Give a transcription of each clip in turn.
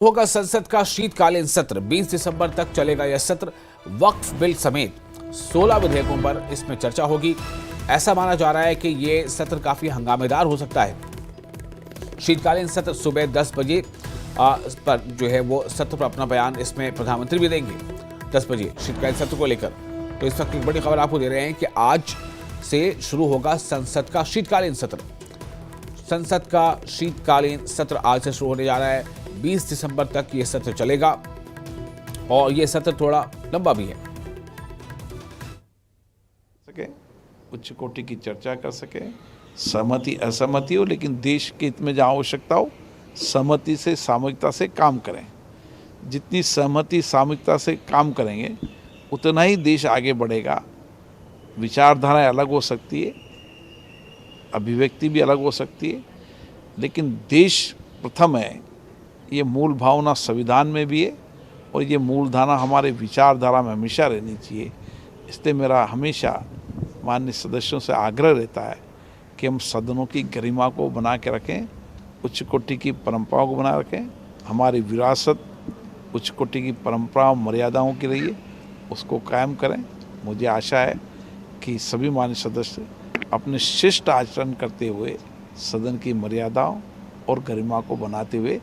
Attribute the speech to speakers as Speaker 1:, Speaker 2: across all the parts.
Speaker 1: होगा संसद का शीतकालीन सत्र। 20 दिसंबर तक चलेगा यह सत्र। वक्फ बिल समेत 16 विधेयकों पर इसमें चर्चा होगी। ऐसा माना जा रहा है कि यह सत्र काफी हंगामेदार हो सकता है। शीतकालीन सत्र सुबह 10 बजे पर जो है वो सत्र पर अपना बयान इसमें प्रधानमंत्री भी देंगे 10 बजे शीतकालीन सत्र को लेकर। तो इस वक्त एक बड़ी खबर आपको दे रहे हैं कि आज से शुरू होगा संसद का शीतकालीन सत्र। संसद का शीतकालीन सत्र आज से शुरू होने जा रहा है। 20 दिसंबर तक ये सत्र चलेगा और ये सत्र थोड़ा लंबा भी है।
Speaker 2: उच्च कोटि की चर्चा कर सके, सहमति असहमति हो, लेकिन देश के हित में जहाँ आवश्यकता हो सहमति से सामूहिकता से काम करें। जितनी सहमति सामूहिकता से काम करेंगे उतना ही देश आगे बढ़ेगा। विचारधाराएं अलग हो सकती है, अभिव्यक्ति भी अलग हो सकती है, लेकिन देश प्रथम है, ये मूल भावना संविधान में भी है और ये मूल धारणा हमारे विचारधारा में हमेशा रहनी चाहिए। इसलिए मेरा हमेशा माननीय सदस्यों से आग्रह रहता है कि हम सदनों की गरिमा को बना के रखें, उच्च कोटि की परंपराओं को बना रखें। हमारी विरासत उच्च कोटि की परंपराओं मर्यादाओं की रही है, उसको कायम करें। मुझे आशा है कि सभी माननीय सदस्य अपने शिष्ट आचरण करते हुए सदन की मर्यादाओं और गरिमा को बनाते हुए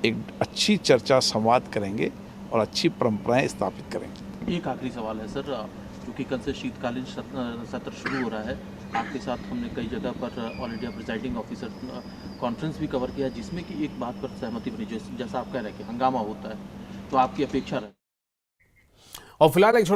Speaker 2: एक अच्छी चर्चा संवाद करेंगे और अच्छी परंपराएं स्थापित करेंगे।
Speaker 3: एक आखिरी सवाल है सर, क्योंकि कल से शीतकालीन सत्र शुरू हो रहा है, आपके साथ हमने कई जगह पर all India presiding officer conference भी कवर किया, जिसमें कि एक बात पर सहमति बनी, जैसा आप कह रहे हैं कि हंगामा होता है, तो आपकी अपेक्षा रहे।
Speaker 1: और फिलहाल एक